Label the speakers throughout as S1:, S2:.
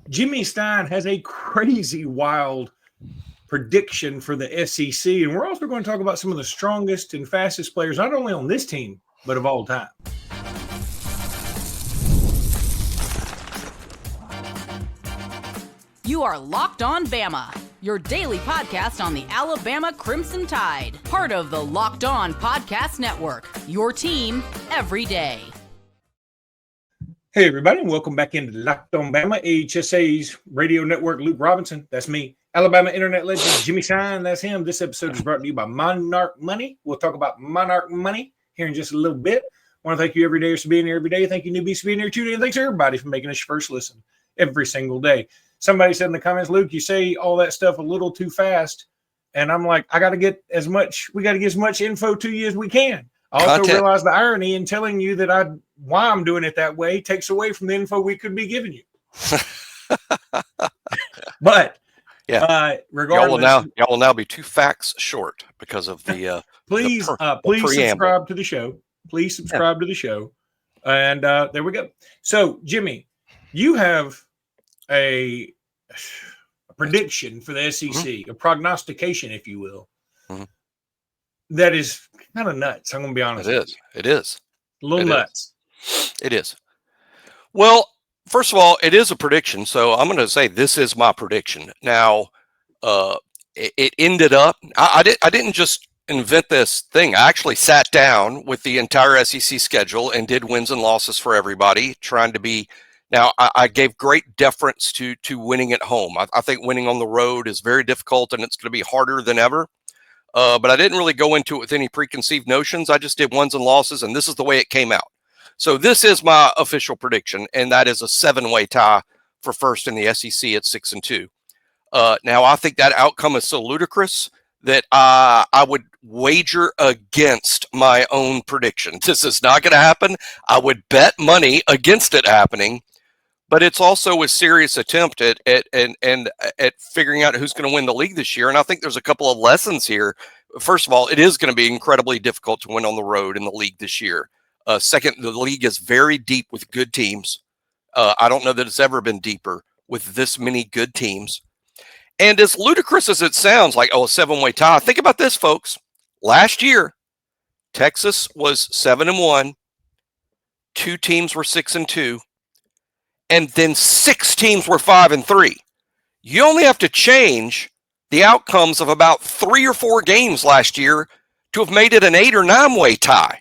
S1: Jimmy Stein has a crazy wild prediction for the SEC, and we're also going to talk about some of the strongest and fastest players, not only on this team, but of all time.
S2: You are Locked On Bama, your daily podcast on the Alabama Crimson Tide, part of the Locked On Podcast Network, your team every day.
S1: Hey, everybody, and welcome back into Locked On Bama, HSA's radio network. Luke Robinson, that's me. Alabama internet legend Jimmy Stein, that's him. This episode is brought to you by Monarch Money. We'll talk about Monarch Money here in just a little bit. I want to thank you every day for being here every day. Thank you, newbies, for being here today. And thanks, everybody, for making us your first listen every single day. Somebody said in the comments, Luke, you say all that stuff a little too fast. And I'm like, we got to get as much info to you as we can. I also realize the irony in telling you that why I'm doing it that way takes away from the info we could be giving you. But
S3: yeah,
S1: regardless,
S3: y'all will now be 2 facts short because of the
S1: please subscribe to the show. Please subscribe to the show. And there we go. So, Jimmy, you have a prediction for the SEC, a prognostication, if you will, that is kind of nuts. I'm going to be honest.
S3: It is.
S1: A little nuts.
S3: It is. Well, first of all, it is a prediction. So I'm going to say this is my prediction. Now, it ended up, I didn't just invent this thing. I actually sat down with the entire SEC schedule and did wins and losses for everybody, trying to be. Now, I gave great deference to winning at home. I think winning on the road is very difficult, and it's going to be harder than ever. But I didn't really go into it with any preconceived notions. I just did wins and losses, and this is the way it came out. So this is my official prediction, and that is a 7-way tie for first in the SEC at 6-2. Now, I think that outcome is so ludicrous that I would wager against my own prediction. This is not going to happen. I would bet money against it happening. But it's also a serious attempt at figuring out who's going to win the league this year. And I think there's a couple of lessons here. First of all, it is going to be incredibly difficult to win on the road in the league this year. Second, the league is very deep with good teams. I don't know that it's ever been deeper with this many good teams. And as ludicrous as it sounds, like, a 7-way tie, think about this, folks. Last year, Texas was 7-1. 2 teams were 6-2. And then 6 teams were 5-3. You only have to change the outcomes of about 3 or 4 games last year to have made it an 8 or 9-way tie.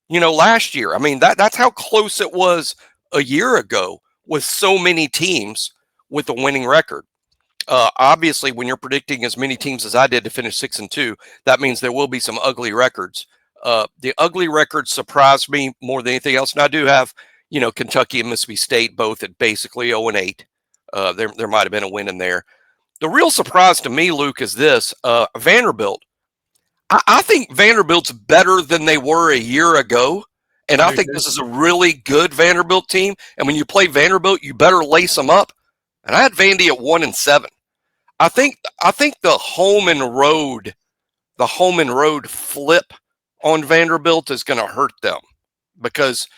S3: Last year. I mean, that's how close it was a year ago with so many teams with a winning record. Obviously, when you're predicting as many teams as I did to finish 6-2, that means there will be some ugly records. The ugly records surprised me more than anything else. And I do have Kentucky and Mississippi State both at basically 0-8. There might have been a win in there. The real surprise to me, Luke, is this. Vanderbilt. I think Vanderbilt's better than they were a year ago. And I think this is a really good Vanderbilt team. And when you play Vanderbilt, you better lace them up. And I had Vandy at 1-7. I think the home and road flip on Vanderbilt is going to hurt them, because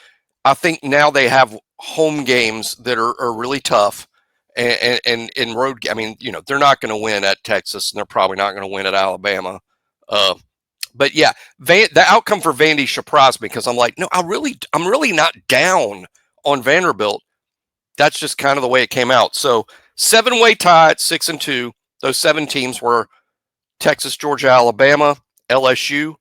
S3: I think now they have home games that are really tough, and in road. I mean, they're not going to win at Texas, and they're probably not going to win at Alabama. But yeah, the outcome for Vandy surprised me, because I'm like, no, I'm really not down on Vanderbilt. That's just kind of the way it came out. So 7-way tie at 6-2. Those 7 teams were Texas, Georgia, Alabama, LSU.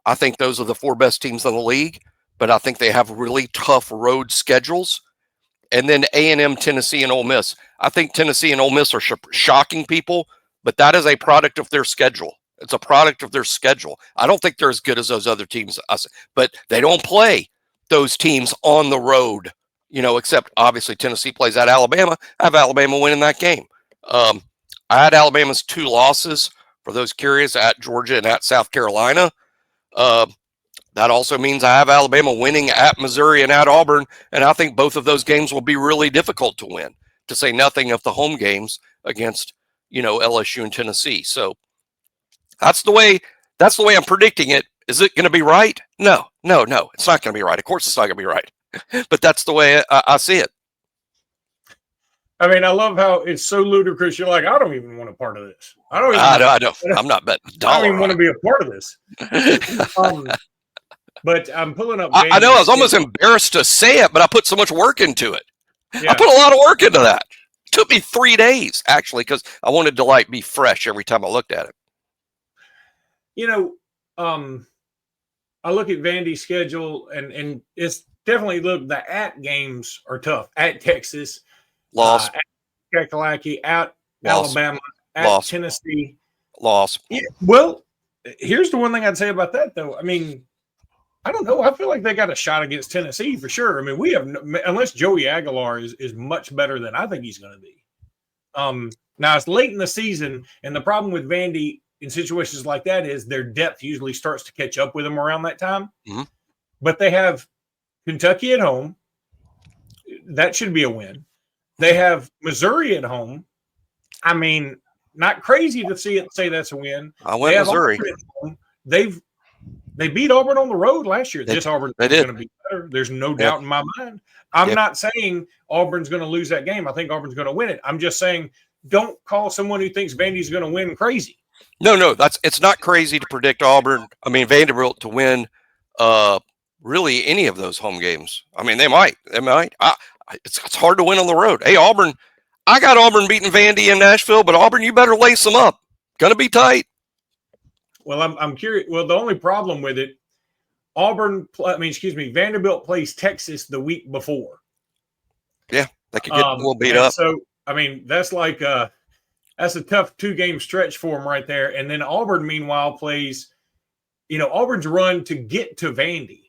S3: I think those are the 4 best teams in the league. But I think they have really tough road schedules. And then A&M, Tennessee, and Ole Miss. I think Tennessee and Ole Miss are shocking people, but that is a product of their schedule. It's a product of their schedule. I don't think they're as good as those other teams, but they don't play those teams on the road, except obviously Tennessee plays at Alabama. I have Alabama winning that game. I had Alabama's 2 losses, for those curious, at Georgia and at South Carolina. That also means I have Alabama winning at Missouri and at Auburn, and I think both of those games will be really difficult to win, to say nothing of the home games against, LSU and Tennessee. So that's the way I'm predicting it. Is it going to be right? No, it's not going to be right. Of course it's not going to be right, but that's the way I see it.
S1: I mean, I love how it's so ludicrous. You're like, I don't even want a part of this. I don't even.
S3: I'm not betting a
S1: I don't
S3: dollar
S1: even want to
S3: on
S1: be a part of this. But I'm pulling up.
S3: I know I was almost embarrassed to say it, but I put so much work into it.
S1: Yeah.
S3: I put a lot of work into that. It took me 3 days, actually, because I wanted to like be fresh every time I looked at it.
S1: You know, I look at Vandy's schedule, and it's definitely the at games are tough. At Texas,
S3: Loss,
S1: at Kakalaki, at
S3: Loss.
S1: Alabama, at
S3: Loss.
S1: Tennessee.
S3: Loss.
S1: Yeah, well, here's the one thing I'd say about that, though. I mean, I don't know. I feel like they got a shot against Tennessee for sure. I mean, we have unless Joey Aguilar is much better than I think he's going to be. Now it's late in the season, and the problem with Vandy in situations like that is their depth usually starts to catch up with them around that time.
S3: Mm-hmm.
S1: But they have Kentucky at home. That should be a win. They have Missouri at home. I mean, not crazy to say that's a win.
S3: I went Missouri.
S1: They beat Auburn on the road last year. This Auburn is going to be better. There's no doubt in my mind. I'm not saying Auburn's going to lose that game. I think Auburn's going to win it. I'm just saying don't call someone who thinks Vandy's going to win crazy. No,
S3: it's not crazy to predict Vanderbilt to win really any of those home games. I mean, they might. It's hard to win on the road. Hey, Auburn, I got Auburn beating Vandy in Nashville, but Auburn, you better lace them up. Going to be tight.
S1: Well, I'm curious. Well, the only problem with it, Vanderbilt plays Texas the week before.
S3: Yeah, they could get a little beat up.
S1: So, I mean, that's like that's a tough 2-game stretch for them right there. And then Auburn, meanwhile, plays, Auburn's run to get to Vandy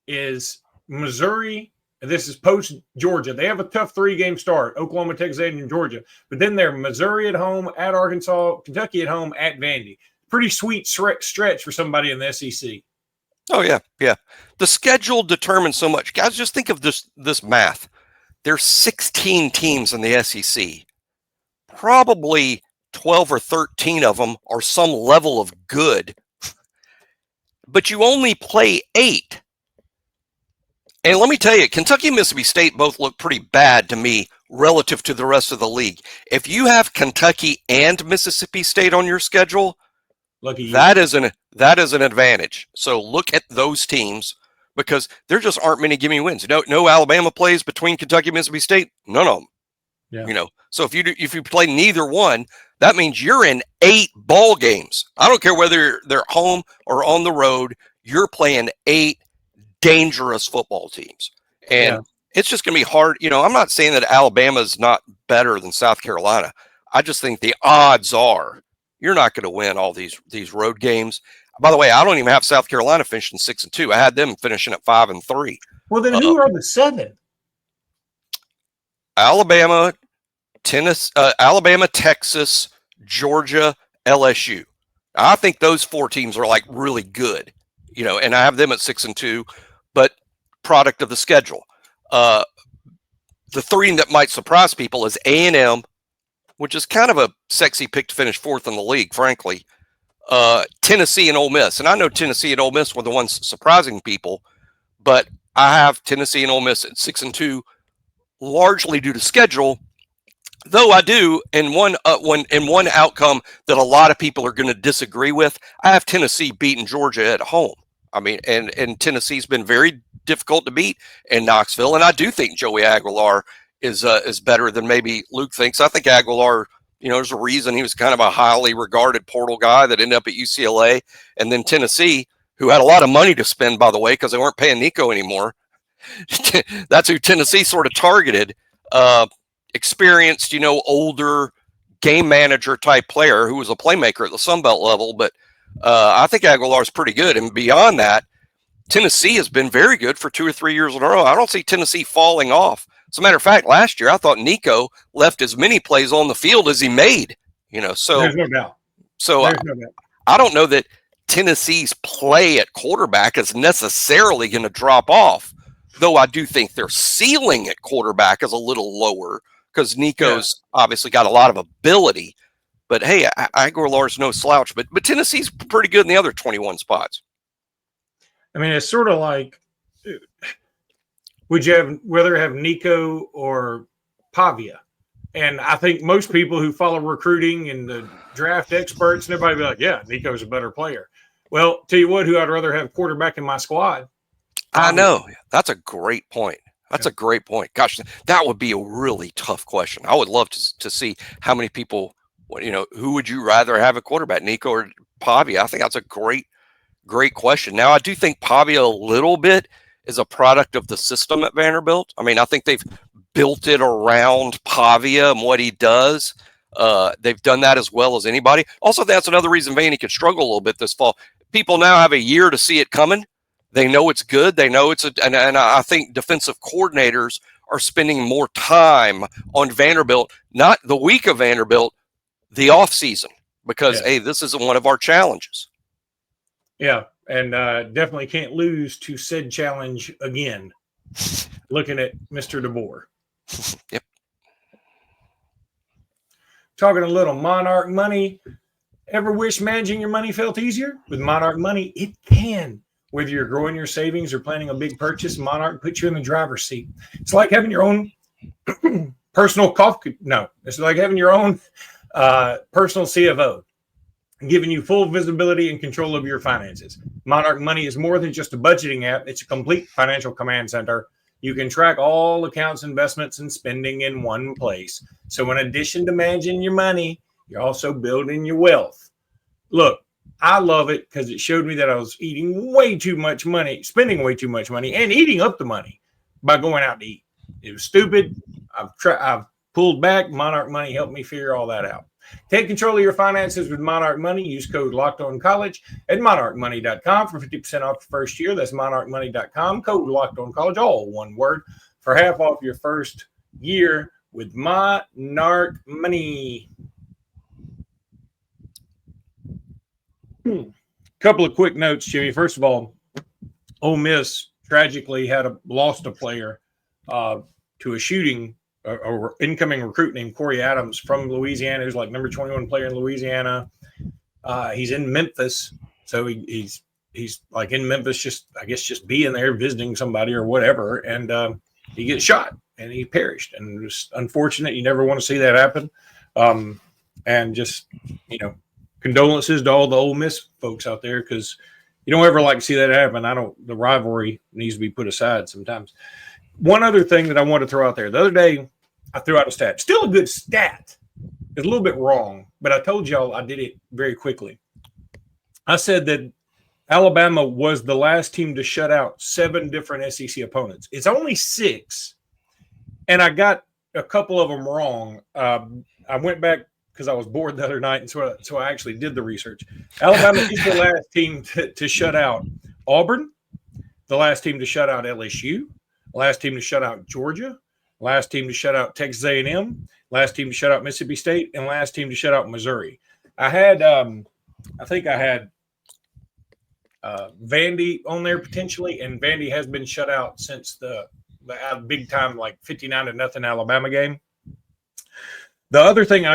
S1: is Missouri. And this is post Georgia. They have a tough 3-game start: Oklahoma, Texas A&M, and Georgia. But then they're Missouri at home, at Arkansas, Kentucky at home, at Vandy. Pretty sweet stretch for somebody in the SEC.
S3: Oh, yeah. The schedule determines so much. Guys, just think of this math. There's 16 teams in the SEC. Probably 12 or 13 of them are some level of good. But you only play 8. And let me tell you, Kentucky and Mississippi State both look pretty bad to me relative to the rest of the league. If you have Kentucky and Mississippi State on your schedule, that is an advantage. So look at those teams because there just aren't many gimme wins. No Alabama plays between Kentucky and Mississippi State. None of them. Yeah. So if you play neither one, that means you're in 8 ball games. I don't care whether they're home or on the road. You're playing 8 dangerous football teams, and it's just going to be hard. I'm not saying that Alabama is not better than South Carolina. I just think the odds are you're not going to win all these road games. By the way, I don't even have South Carolina finishing 6-2. I had them finishing at 5-3.
S1: Well, then who are the 7?
S3: Alabama, Texas, Georgia, LSU. I think those 4 teams are like really good, and I have them at 6-2, but product of the schedule. The 3 that might surprise people is A&M, which is kind of a sexy pick to finish 4th in the league, frankly. Tennessee and Ole Miss. And I know Tennessee and Ole Miss were the ones surprising people, but I have Tennessee and Ole Miss at 6-2, largely due to schedule. Though I do, in one outcome that a lot of people are going to disagree with, I have Tennessee beating Georgia at home. I mean, and Tennessee's been very difficult to beat in Knoxville, and I do think Joey Aguilar is better than maybe Luke thinks. I think Aguilar, there's a reason he was kind of a highly regarded portal guy that ended up at UCLA, and then Tennessee, who had a lot of money to spend, by the way, because they weren't paying Nico anymore. That's who Tennessee sort of targeted. Experienced, older game manager type player who was a playmaker at the Sun Belt level. But I think Aguilar is pretty good. And beyond that, Tennessee has been very good for 2 or 3 years in a row. I don't see Tennessee falling off. As a matter of fact, last year I thought Nico left as many plays on the field as he made. So
S1: there's no doubt.
S3: So I don't know that Tennessee's play at quarterback is necessarily going to drop off. Though I do think their ceiling at quarterback is a little lower because Nico's obviously got a lot of ability. But hey, Aguilar's no slouch. But Tennessee's pretty good in the other 21 spots.
S1: I mean, it's sort of like, would you rather have Nico or Pavia. And I think most people who follow recruiting and the draft experts and everybody be like, yeah, Nico's a better player. Well, tell you what, who I'd rather have quarterback in my squad.
S3: I know. That's a great point. That's a great point. Gosh, that would be a really tough question. I would love to see how many people, who would you rather have a quarterback, Nico or Pavia? I think that's a great question. Now, I do think Pavia a little bit is a product of the system at Vanderbilt. I mean, I think they've built it around Pavia and what he does. They've done that as well as anybody. Also, that's another reason Vandy could struggle a little bit this fall. People now have a year to see it coming. They know it's good. They know and I think defensive coordinators are spending more time on Vanderbilt, not the week of Vanderbilt, the off season, because hey, this isn't one of our challenges.
S1: Yeah, and definitely can't lose to said challenge again. Looking at Mr. DeBoer.
S3: Yep.
S1: Talking a little Monarch Money. Ever wish managing your money felt easier? With Monarch Money, it can. Whether you're growing your savings or planning a big purchase, Monarch puts you in the driver's seat. It's like having your own personal coffee. No, it's like having your own personal CFO, giving you full visibility and control of your finances. Monarch Money is more than just a budgeting app. It's a complete financial command center. You can track all accounts, investments, and spending in one place. So in addition to managing your money, you're also building your wealth. Look, I love it because it showed me that I was eating way too much money, spending way too much money, and eating up the money by going out to eat. It was stupid. I've pulled back. Monarch Money helped me figure all that out. Take control of your finances with Monarch Money. Use code LOCKEDONCollege at monarchmoney.com for 50% off your first year. That's monarchmoney.com. Code LOCKEDONCollege, all one word, for half off your first year with Monarch Money. Couple of quick notes, Jimmy. First of all, Ole Miss tragically lost a player to a shooting, or incoming recruit named Corey Adams from Louisiana, who's like number 21 player in Louisiana. He's in Memphis, so he's like in Memphis, just being there, visiting somebody or whatever, and he gets shot and he perished. And it was unfortunate. You never want to see that happen. And just condolences to all the Ole Miss folks out there, because you don't ever like to see that happen. The rivalry needs to be put aside sometimes. One other thing that I want to throw out there. The other day, I threw out a stat. Still a good stat. It's a little bit wrong, but I told y'all I did it very quickly. I said that Alabama was the last team to shut out 7 different SEC opponents. It's only 6, and I got a couple of them wrong. I went back because I was bored the other night, and so I actually did the research. Alabama is the last team to shut out Auburn, the last team to shut out LSU, last team to shut out Georgia, last team to shut out Texas A&M, last team to shut out Mississippi State, and last team to shut out Missouri. I had, I think I had Vandy on there potentially, and Vandy has been shut out since the big time, like 59-0 Alabama game. The other thing, I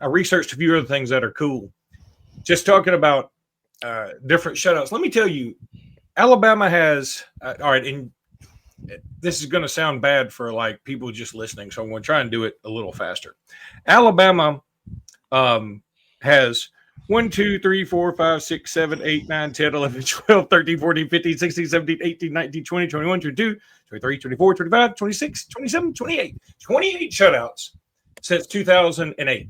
S1: researched a few other things that are cool. Just talking about different shutouts. Let me tell you, Alabama has, all right, and this is going to sound bad for like people just listening, so I'm going to try and do it a little faster. Alabama has 1, 2, 3, 4, 5, 6, 7, 8, 9, 10, 11, 12, 13, 14, 15, 16, 17, 18, 19, 20, 21, 22, 23, 24, 25, 26, 27, 28. 28 shutouts since 2008.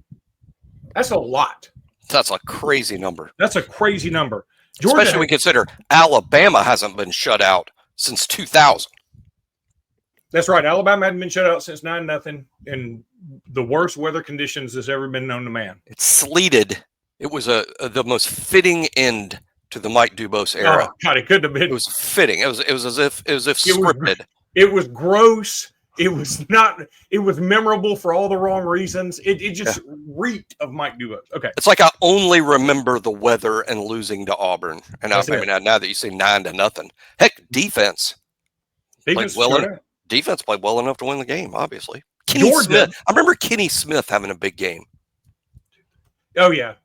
S1: That's a lot.
S3: That's a crazy number.
S1: That's a crazy number.
S3: Georgia, especially when we consider Alabama hasn't been shut out since 2000.
S1: That's right. Alabama hadn't been shut out since 9-0 in the worst weather conditions that's ever been known to man.
S3: It's sleeted. It was the most fitting end to the Mike Dubose era.
S1: Oh God, it couldn't have been.
S3: It was fitting. It was as if scripted.
S1: It was gross. It was not. It was memorable for all the wrong reasons. It just reeked of Mike Dubose. Okay,
S3: it's like I only remember the weather and losing to Auburn. And now that you say 9-0, heck, defense played well enough to win the game. Obviously, Kenny Smith. I remember Kenny Smith having a big game.
S1: Oh yeah.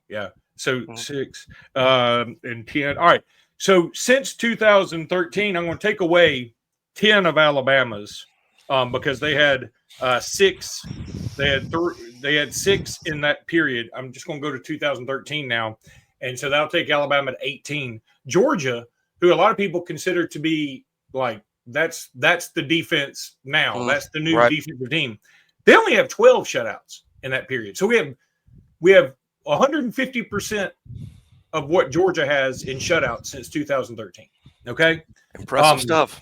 S1: So 6 and 10. All right. So since 2013, I'm going to take away 10 of Alabama's because they had 6. They had 6 in that period. I'm just going to go to 2013 now, and so that'll take Alabama to 18. Georgia, who a lot of people consider to be like that's the defense now. That's the new defensive team. They only have 12 shutouts in that period. So we have 150% of what Georgia has in shutouts since 2013. Okay,
S3: impressive stuff.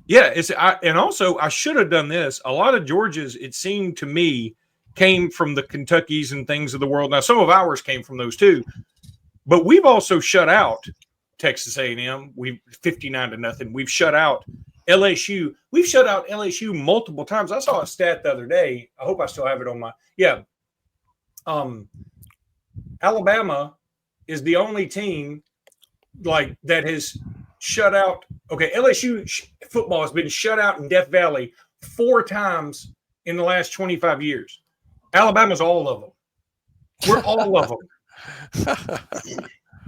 S1: Yeah, and also I should have done this. A lot of Georgia's, it seemed to me, came from the Kentuckys and things of the world. Now some of ours came from those too, but we've also shut out Texas A&M. We've 59-0. We've shut out LSU. We've shut out LSU multiple times. I saw a stat the other day. I hope I still have it on my Alabama is the only team like that has shut out. Okay, LSU football has been shut out in Death Valley 4 times in the last 25 years. Alabama's all of them. We're all of them.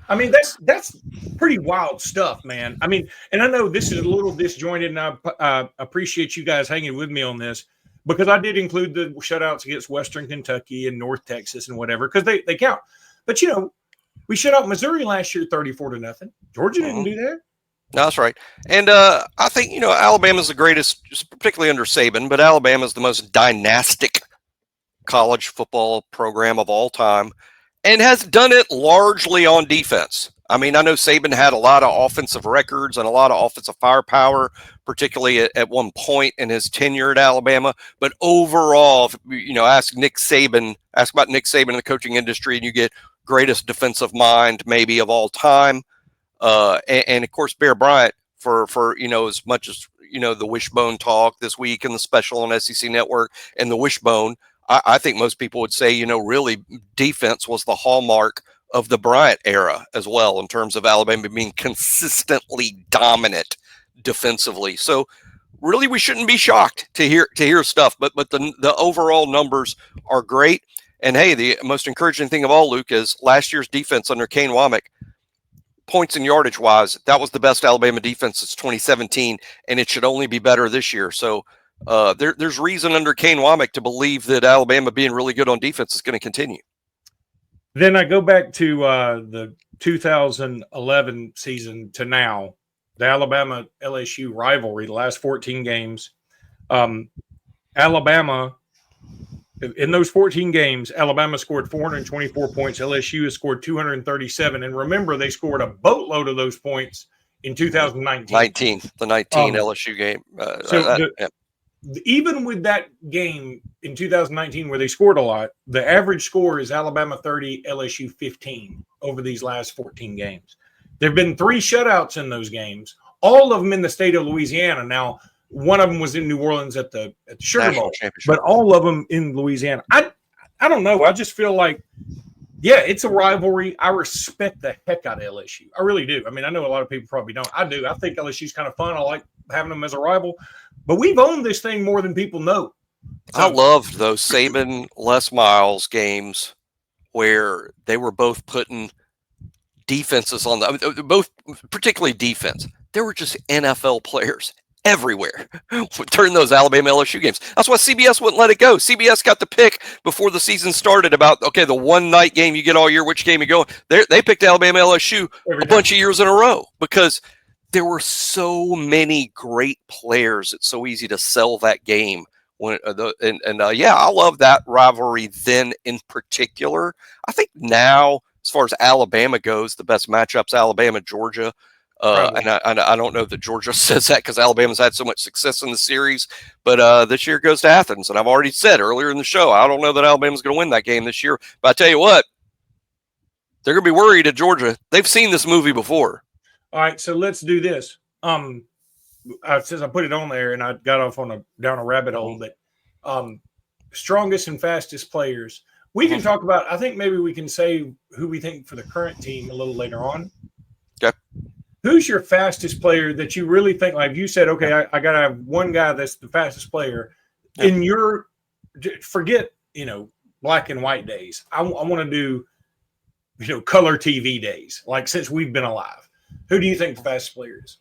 S1: I mean, that's pretty wild stuff, man. I mean, and I know this is a little disjointed, and I appreciate you guys hanging with me on this because I did include the shutouts against Western Kentucky and North Texas and whatever because they count. But, you know, we shut out Missouri last year 34-0. Georgia didn't do that.
S3: No, that's right. And I think, you know, Alabama's the greatest, particularly under Saban, but Alabama's the most dynastic college football program of all time and has done it largely on defense. I mean, I know Saban had a lot of offensive records and a lot of offensive firepower, particularly at one point in his tenure at Alabama. But overall, you know, ask about Nick Saban in the coaching industry, and you get greatest defensive mind maybe of all time. And of course, Bear Bryant for, you know, as much as, you know, the wishbone talk this week and the special on SEC Network and the wishbone, I think most people would say, you know, really defense was the hallmark of the Bryant era as well in terms of Alabama being consistently dominant defensively. So really we shouldn't be shocked to hear stuff, but the overall numbers are great. And hey, the most encouraging thing of all, Luke, is last year's defense under Kane Womack, points and yardage wise, that was the best Alabama defense since 2017, and it should only be better this year. So there's reason under Kane Womack to believe that Alabama being really good on defense is going to continue.
S1: Then I go back to the 2011 season to now, the Alabama LSU rivalry, the last 14 games. Alabama, in those 14 games, Alabama scored 424 points. LSU has scored 237. And remember, they scored a boatload of those points in 2019.
S3: The 19 LSU game.
S1: Even with that game in 2019 where they scored a lot, the average score is Alabama 30, LSU 15 over these last 14 games. There have been 3 shutouts in those games, all of them in the state of Louisiana. Now, one of them was in New Orleans at the Sugar Bowl, but all of them in Louisiana. I don't know. I just feel like, yeah, it's a rivalry. I respect the heck out of LSU. I really do. I mean, I know a lot of people probably don't. I do. I think LSU's kind of fun. I like having them as a rival. But we've owned this thing more than people know. So,
S3: I loved those Saban Les Miles games where they were both putting defenses on both particularly defense. There were just NFL players everywhere during those Alabama LSU games. That's why CBS wouldn't let it go. CBS got the pick before the season started about, okay, the one night game you get all year, which game you go. They picked Alabama LSU a bunch of years in a row because there were so many great players. It's so easy to sell that game. I love that rivalry then in particular. I think now, as far as Alabama goes, the best matchups, Alabama, Georgia. And I don't know that Georgia says that because Alabama's had so much success in the series, but this year goes to Athens. And I've already said earlier in the show, I don't know that Alabama's going to win that game this year. But I tell you what, they're going to be worried at Georgia. They've seen this movie before.
S1: All right, so let's do this. Since I put it on there and I got off down a rabbit hole, but strongest and fastest players. We can talk about, I think maybe we can say who we think for the current team a little later on.
S3: Okay. Who's
S1: your fastest player that you really think, like you said, okay, I got to have one guy that's the fastest player in your, forget, black and white days. I want to do, color TV days, like since we've been alive. Who do you think the fastest player is?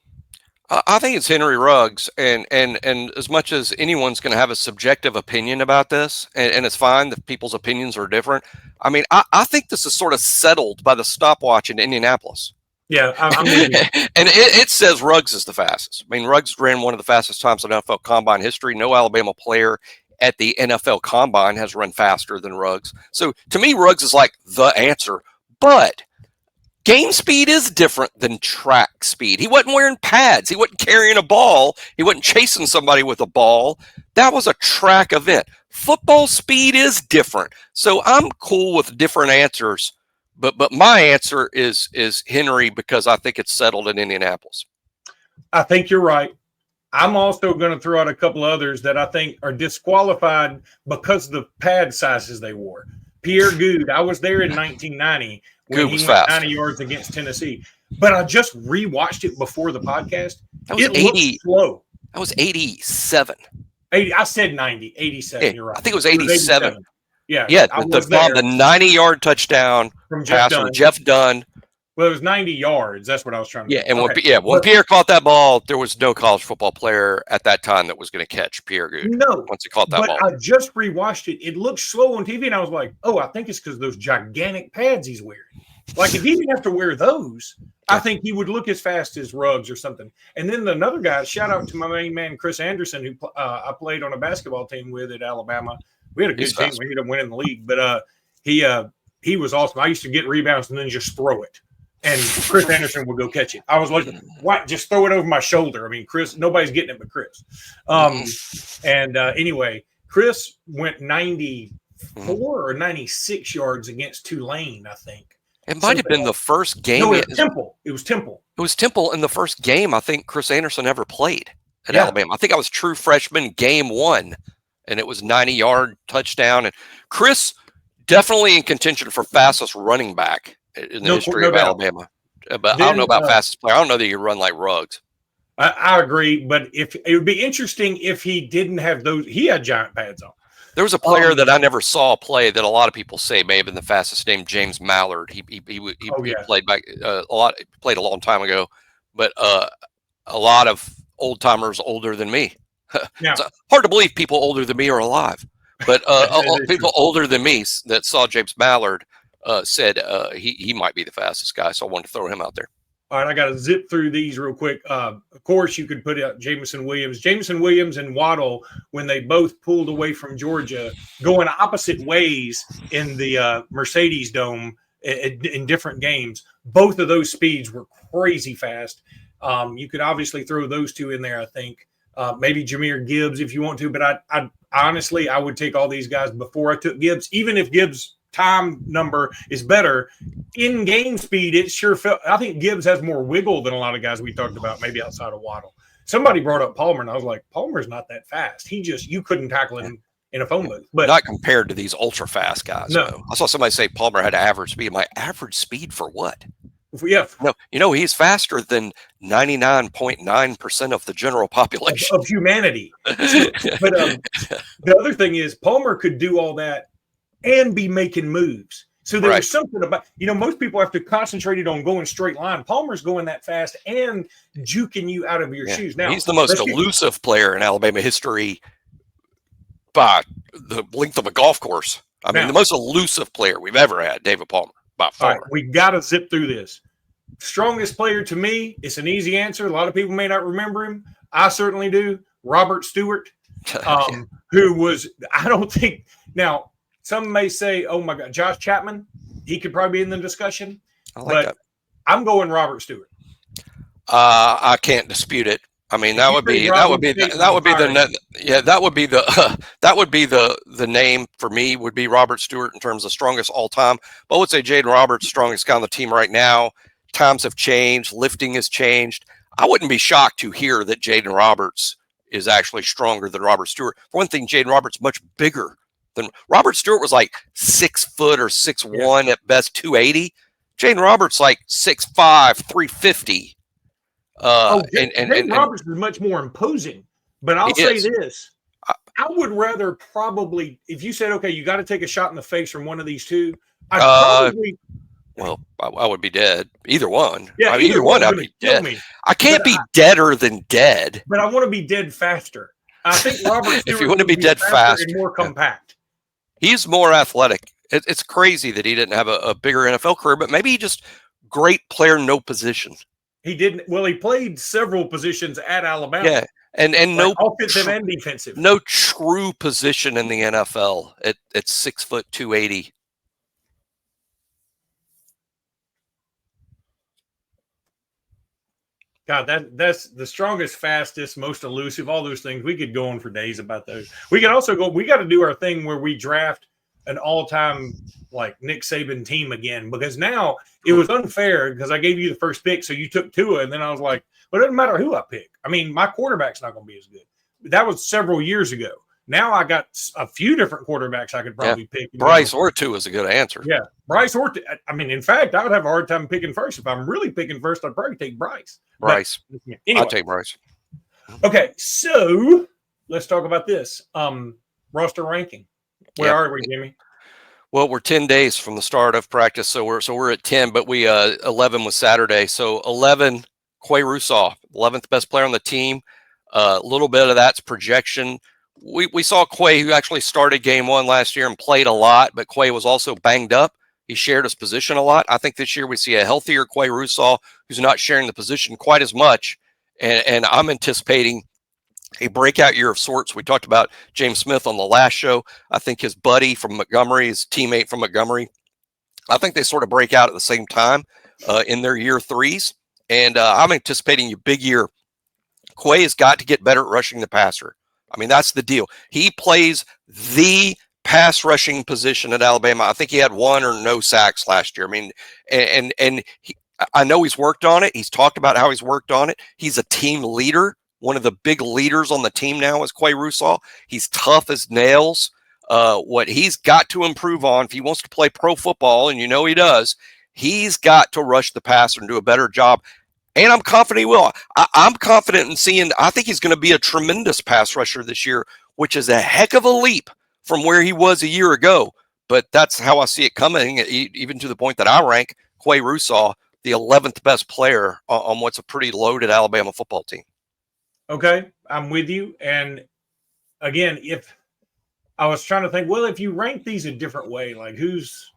S3: I think it's Henry Ruggs, and as much as anyone's going to have a subjective opinion about this, and it's fine that people's opinions are different. I mean, I think this is sort of settled by the stopwatch in Indianapolis.
S1: Yeah, I'm with you.
S3: And it says Ruggs is the fastest. I mean, Ruggs ran one of the fastest times in NFL Combine history. No Alabama player at the NFL Combine has run faster than Ruggs. So to me, Ruggs is like the answer. But game speed is different than track speed. He wasn't wearing pads. He wasn't carrying a ball. He wasn't chasing somebody with a ball. That was a track event. Football speed is different. So I'm cool with different answers. But my answer is Henry, because I think it's settled in Indianapolis.
S1: I think you're right. I'm also going to throw out a couple others that I think are disqualified because of the pad sizes they wore. Pierre Good, I was there in 1990 when he went 90 yards against Tennessee. But I just rewatched it before the podcast.
S3: That was 80. Slow. That was 87.
S1: 80, I said 90, 87.
S3: Yeah,
S1: you're right.
S3: I think it was 87.
S1: Yeah,
S3: the 90-yard touchdown
S1: from
S3: Jeff Dunn.
S1: Well, it was 90 yards. That's what I was trying to.
S3: Yeah, and when Pierre caught that ball, there was no college football player at that time that was going to catch Pierre Good.
S1: No,
S3: once he caught that ball.
S1: I just rewatched it. It looked slow on TV, and I was like, "Oh, I think it's because those gigantic pads he's wearing. Like if he didn't have to wear those, I think he would look as fast as Ruggs or something." And then another guy, shout out to my main man Chris Anderson, who I played on a basketball team with at Alabama. We had a good team. We ended up winning the league, but he was awesome. I used to get rebounds and then just throw it. And Chris Anderson would go catch it. I was like, "What? Just throw it over my shoulder." I mean, Chris, nobody's getting it but Chris. Anyway, Chris went 94 or 96 yards against Tulane, I think.
S3: It might have been the first game.
S1: No, it was Temple. It was Temple.
S3: It was Temple in the first game I think Chris Anderson ever played at Alabama. I think I was true freshman game 1, and it was 90-yard touchdown. And Chris definitely in contention for fastest running back in the history of Alabama. But then, I don't know about fastest player. I don't know that you run like Ruggs.
S1: I agree, but if it would be interesting if he didn't have those. He had giant pads on.
S3: There was a player that I never saw play that a lot of people say may have been the fastest, named James Mallard. He played back played a long time ago, but a lot of old timers older than me.
S1: Yeah.
S3: It's hard to believe people older than me are alive, but people older than me that saw James Mallard said he might be the fastest guy. So I wanted to throw him out there.
S1: All right, I got to zip through these real quick. Of course, you could put out Jameson Williams and Waddle when they both pulled away from Georgia, going opposite ways in the Mercedes Dome in different games. Both of those speeds were crazy fast. You could obviously throw those two in there, I think. Maybe Jahmyr Gibbs if you want to, but I honestly, I would take all these guys before I took Gibbs, even if Gibbs' time number is better. In game speed, it sure felt. I think Gibbs has more wiggle than a lot of guys we talked about, maybe outside of Waddle. Somebody brought up Palmer, and I was like, Palmer's not that fast. You couldn't tackle him in a phone booth. But
S3: not compared to these ultra fast guys.
S1: No.
S3: Though. I saw somebody say Palmer had average speed. My average speed for what?
S1: Yeah.
S3: No, he's faster than 99.9% of the general population
S1: of humanity. But the other thing is Palmer could do all that and be making moves. So there was something about, most people have to concentrate it on going straight line. Palmer's going that fast and juking you out of your shoes. Now
S3: he's the most elusive player in Alabama history by the length of a golf course. I mean, the most elusive player we've ever had, David Palmer, by far.
S1: All right, we got to zip through this. Strongest player to me, it's an easy answer. A lot of people may not remember him. I certainly do. Robert Stewart, who was, I don't think, now, some may say, oh my God, Josh Chapman, he could probably be in the discussion. But I'm going Robert Stewart.
S3: I can't dispute it. I mean, that would be the name for me would be Robert Stewart in terms of strongest all time. But I would say Jaden Roberts, strongest guy on the team right now. Times have changed, lifting has changed. I wouldn't be shocked to hear that Jaden Roberts is actually stronger than Robert Stewart. For one thing, Jaden Roberts much bigger than Robert Stewart was like 6 foot or 6'1" at best, 280. Jaden Roberts like 6'5", 350.
S1: Jaden Roberts is much more imposing. But I'll say this. I would rather probably, if you said, okay, you got to take a shot in the face from one of these two, I'd
S3: Well, I would be dead. Either one.
S1: Yeah,
S3: I mean, either one, I'd be dead.
S1: Me.
S3: I can't be deader than dead.
S1: But I want to be dead faster. I think Robert Stewart
S3: if you want to be dead
S1: faster and more compact.
S3: He's more athletic. It's crazy that he didn't have a bigger NFL career, but maybe he just great player, no position.
S1: He didn't. Well, he played several positions at Alabama.
S3: Yeah, and like no
S1: offensive and defensive.
S3: No true position in the NFL at 6 foot 280.
S1: God, that's the strongest, fastest, most elusive, all those things. We could go on for days about those. We could also go, we got to do our thing where we draft an all-time like Nick Saban team again, because now it was unfair because I gave you the first pick, so you took Tua, and then I was like, well, it doesn't matter who I pick. I mean, my quarterback's not going to be as good. That was several years ago. Now I got a few different quarterbacks I could probably pick.
S3: Bryce or Tua is a good answer.
S1: Yeah, Bryce or I mean, in fact, I would have a hard time picking first. If I'm really picking first, I'd probably take Bryce.
S3: But, anyway. I'll take Bryce.
S1: Okay, so let's talk about this roster ranking. Where are we, Jimmy?
S3: Well, we're 10 days from the start of practice, so we're at 10, but we 11 was Saturday. So 11, Quay Russaw, 11th best player on the team. A little bit of that's projection. We saw Quay, who actually started game one last year and played a lot, but Quay was also banged up. He shared his position a lot. I think this year we see a healthier Quay Russaw who's not sharing the position quite as much, and I'm anticipating a breakout year of sorts. We talked about James Smith on the last show. I think his buddy from Montgomery, his teammate from Montgomery, I think they sort of break out at the same time in their year threes, and I'm anticipating a big year. Quay has got to get better at rushing the passer. I mean, that's the deal. He plays the pass rushing position at Alabama. I think he had 1 or no sacks last year. I mean, and I know he's worked on it. He's talked about how he's worked on it. He's a team leader. One of the big leaders on the team now is Quay Russaw. He's tough as nails. What he's got to improve on, if he wants to play pro football, and you know he does, he's got to rush the passer and do a better job. And I'm confident he will. I'm confident in seeing, I think he's going to be a tremendous pass rusher this year, which is a heck of a leap from where he was a year ago. But that's how I see it coming, even to the point that I rank Quay Russaw the 11th best player on what's a pretty loaded Alabama football team.
S1: Okay, I'm with you. And again, if I was trying to think, well, if you rank these a different way, like who's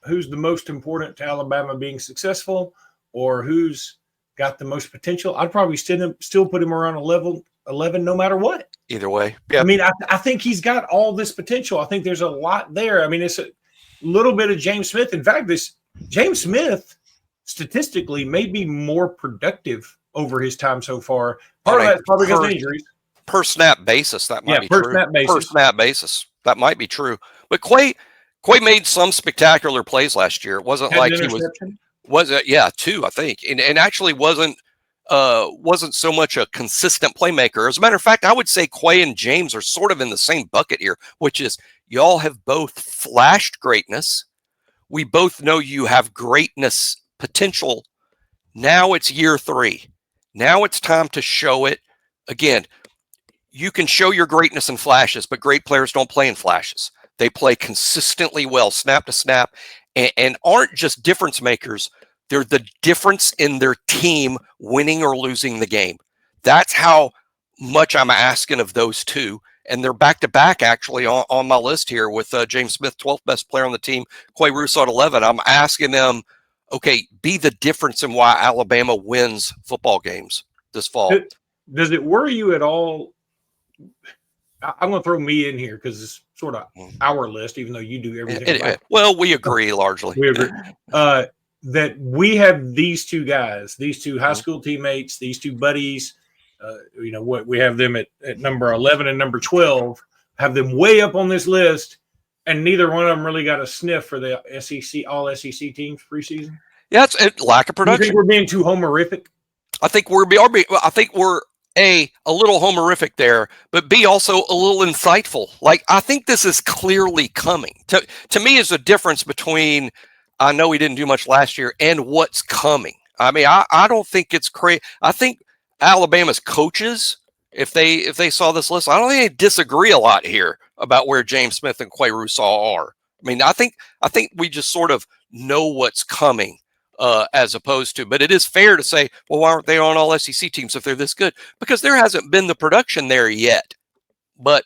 S1: the most important to Alabama being successful, or who's got the most potential, I'd probably still put him around 11 no matter what.
S3: Either way. Yeah.
S1: I mean, I think he's got all this potential. I think there's a lot there. I mean, it's a little bit of James Smith. In fact, this James Smith statistically may be more productive over his time so far. Part of that's probably because of injuries.
S3: Per snap basis, that might be
S1: true.
S3: Per snap basis, that might be true. But Quay made some spectacular plays last year. It wasn't like he was it? 2, I think, and actually wasn't so much a consistent playmaker. As a matter of fact, I would say Quay and James are sort of in the same bucket here, which is y'all have both flashed greatness. We both know you have greatness potential. Now it's year 3. Now it's time to show it. Again, you can show your greatness in flashes, but great players don't play in flashes. They play consistently well, snap to snap, and aren't just difference makers. They're the difference in their team winning or losing the game. That's how much I'm asking of those two. And they're back-to-back, actually, on my list here with James Smith, 12th best player on the team, Quay Russaw at 11. I'm asking them, okay, be the difference in why Alabama wins football games this fall.
S1: Does it worry you at all? I'm going to throw me in here because it's sort of our list, even though you do everything.
S3: Well, we agree largely.
S1: We agree. That we have these two guys, these two high school teammates, these two buddies, what we have them at number 11 and number 12, have them way up on this list, and neither one of them really got a sniff for the SEC, all SEC teams preseason. Yeah,
S3: it's lack of production.
S1: You think we're being too homerific?
S3: I think we're A, a little homerific there, but B, also a little insightful. Like, I think this is clearly coming. To me, is a difference between I know he didn't do much last year and what's coming. I mean, I don't think it's crazy. I think Alabama's coaches, if they saw this list, I don't think they disagree a lot here about where James Smith and Quay Russaw are. I mean, I think we just sort of know what's coming, as opposed to. But it is fair to say, well, why aren't they on all SEC teams if they're this good? Because there hasn't been the production there yet. But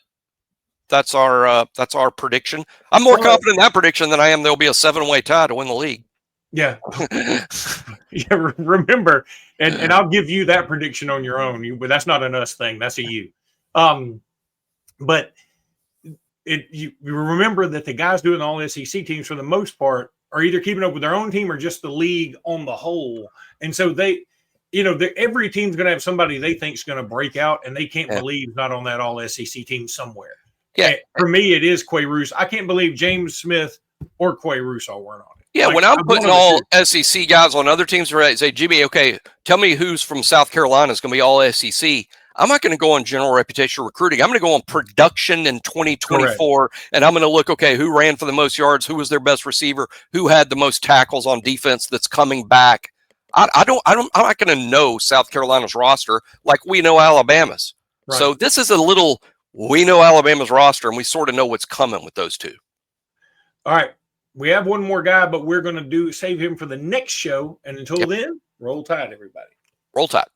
S3: that's our prediction. I'm more confident in that prediction than I am there'll be a 7-way tie to win the league.
S1: Yeah. Yeah. Remember, and I'll give you that prediction on your own. But that's not an us thing. That's a you. But you remember that the guys doing all SEC teams for the most part are either keeping up with their own team or just the league on the whole. And so every team's going to have somebody they think is going to break out, and they can't believe not on that all SEC team somewhere. Yeah. And for me, it is Quay Russo. I can't believe James Smith or Quay Russo weren't on it.
S3: Yeah, when I'm putting all SEC guys on other teams, where I say, Jimmy, okay, tell me who's from South Carolina is going to be all SEC. I'm not going to go on general reputation recruiting. I'm going to go on production in 2024, and I'm going to look, okay, who ran for the most yards, who was their best receiver, who had the most tackles on defense that's coming back. I'm not going to know South Carolina's roster like we know Alabama's. Right. So this is we know Alabama's roster, and we sort of know what's coming with those two.
S1: All right. We have one more guy, but we're going to save him for the next show. And until then, roll tide, everybody.
S3: Roll tide.